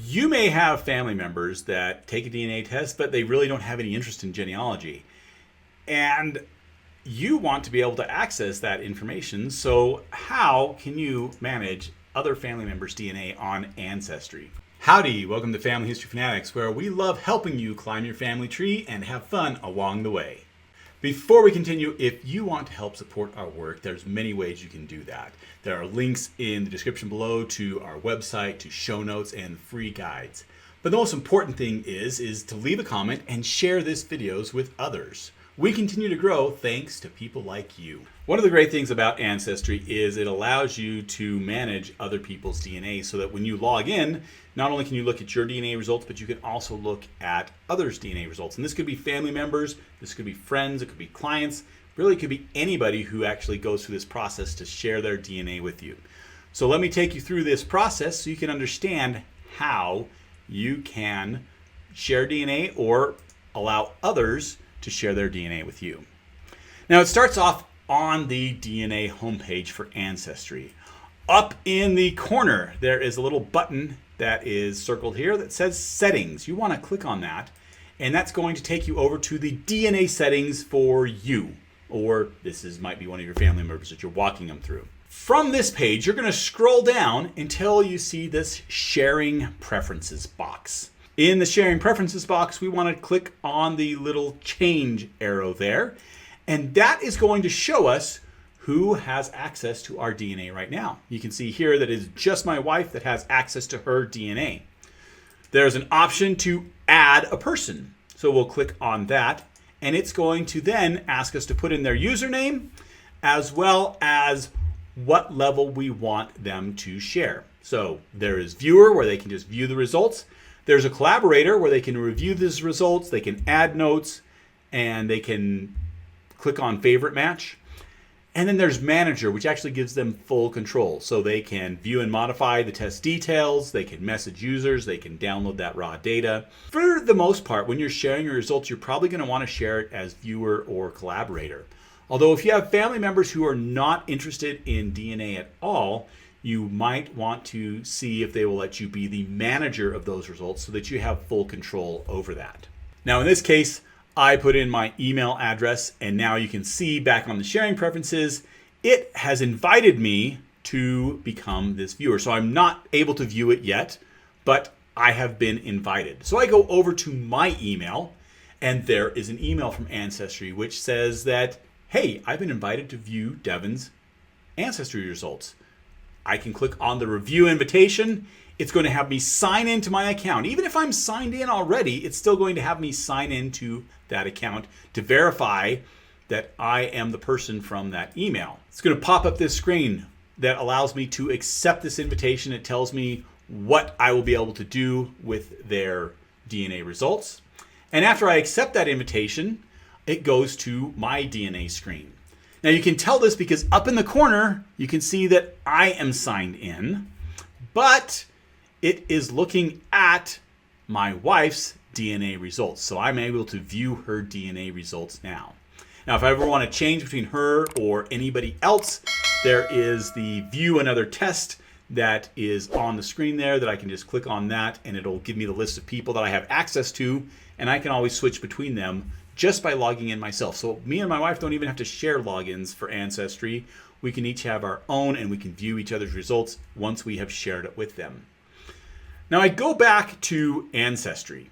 You may have family members that take a DNA test, but they really don't have any interest in genealogy. And you want to be able to access that information. So how can you manage other family members' DNA on Ancestry? Howdy, welcome to Family History Fanatics, where we love helping you climb your family tree and have fun along the way. Before we continue, if you want to help support our work, there's many ways you can do that. There are links in the description below to our website, to show notes, and free guides. But the most important thing is to leave a comment and share this videos with others. We continue to grow thanks to people like you. One of the great things about Ancestry is it allows you to manage other people's DNA so that when you log in, not only can you look at your DNA results, but you can also look at others' DNA results. And this could be family members, this could be friends, it could be clients, really it could be anybody who actually goes through this process to share their DNA with you. So let me take you through this process so you can understand how you can share DNA or allow others to share their DNA with you. Now it starts off on the DNA homepage for Ancestry. Up in the corner, there is a little button that is circled here that says Settings. You want to click on that, and that's going to take you over to the DNA settings for you, or might be one of your family members that you're walking them through. From this page, you're going to scroll down until you see this Sharing Preferences box. In the Sharing Preferences box, we want to click on the little change arrow there, and that is going to show us who has access to our DNA right now. You can see here that it's just my wife that has access to her DNA. There's an option to add a person. So we'll click on that, and it's going to then ask us to put in their username as well as what level we want them to share. So there is viewer, where they can just view the results. There's a collaborator where they can review these results, they can add notes, and they can click on favorite match. And then there's manager, which actually gives them full control. So they can view and modify the test details, they can message users, they can download that raw data. For the most part, when you're sharing your results, you're probably going to want to share it as viewer or collaborator. Although if you have family members who are not interested in DNA at all, you might want to see if they will let you be the manager of those results so that you have full control over that. Now in this case, I put in my email address, and now you can see back on the sharing preferences, it has invited me to become this viewer. So I'm not able to view it yet, but I have been invited. So I go over to my email, and there is an email from Ancestry which says that, hey, I've been invited to view Devin's Ancestry results. I can click on the review invitation. It's going to have me sign into my account. Even if I'm signed in already, it's still going to have me sign into that account to verify that I am the person from that email. It's going to pop up this screen that allows me to accept this invitation. It tells me what I will be able to do with their DNA results. And after I accept that invitation, it goes to my DNA screen. Now you can tell this because up in the corner, you can see that I am signed in, but it is looking at my wife's DNA results. So I'm able to view her DNA results now. Now, if I ever want to change between her or anybody else, there is the view another test that is on the screen there that I can just click on that, and it'll give me the list of people that I have access to, and I can always switch between them just by logging in myself. So me and my wife don't even have to share logins for Ancestry. We can each have our own, and we can view each other's results once we have shared it with them. Now I go back to Ancestry,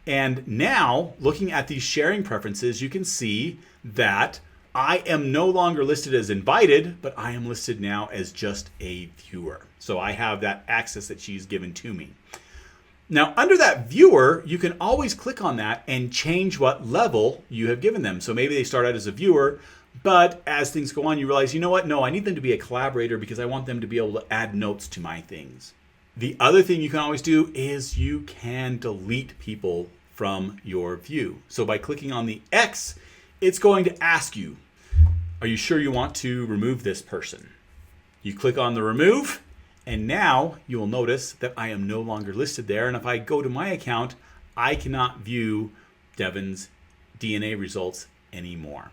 and now looking at these sharing preferences, you can see that I am no longer listed as invited, but I am listed now as just a viewer. So I have that access that she's given to me. Now under that viewer, you can always click on that and change what level you have given them. So maybe they start out as a viewer, but as things go on, you realize, you know what? No, I need them to be a collaborator because I want them to be able to add notes to my things. The other thing you can always do is you can delete people from your view. So by clicking on the X, it's going to ask you, are you sure you want to remove this person? You click on the remove, and now you will notice that I am no longer listed there. And if I go to my account, I cannot view Devin's DNA results anymore.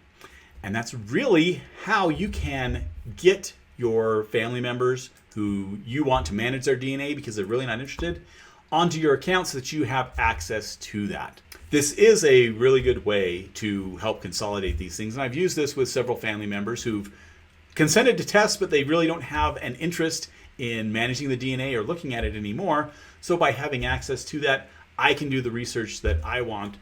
And that's really how you can get your family members who you want to manage their DNA because they're really not interested onto your account so that you have access to that. This is a really good way to help consolidate these things. And I've used this with several family members who've consented to tests, but they really don't have an interest in managing the DNA or looking at it anymore. So by having access to that, I can do the research that I want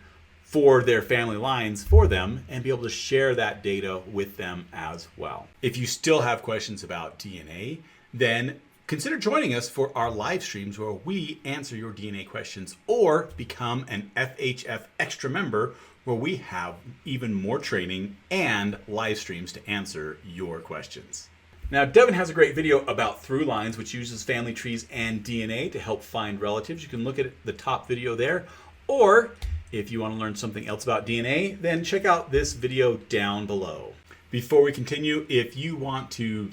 for their family lines for them and be able to share that data with them as well. If you still have questions about DNA, then consider joining us for our live streams where we answer your DNA questions, or become an FHF Extra member where we have even more training and live streams to answer your questions. Now, Devin has a great video about through lines, which uses family trees and DNA to help find relatives. You can look at the top video there, or if you want to learn something else about DNA, then check out this video down below. Before we continue, if you want to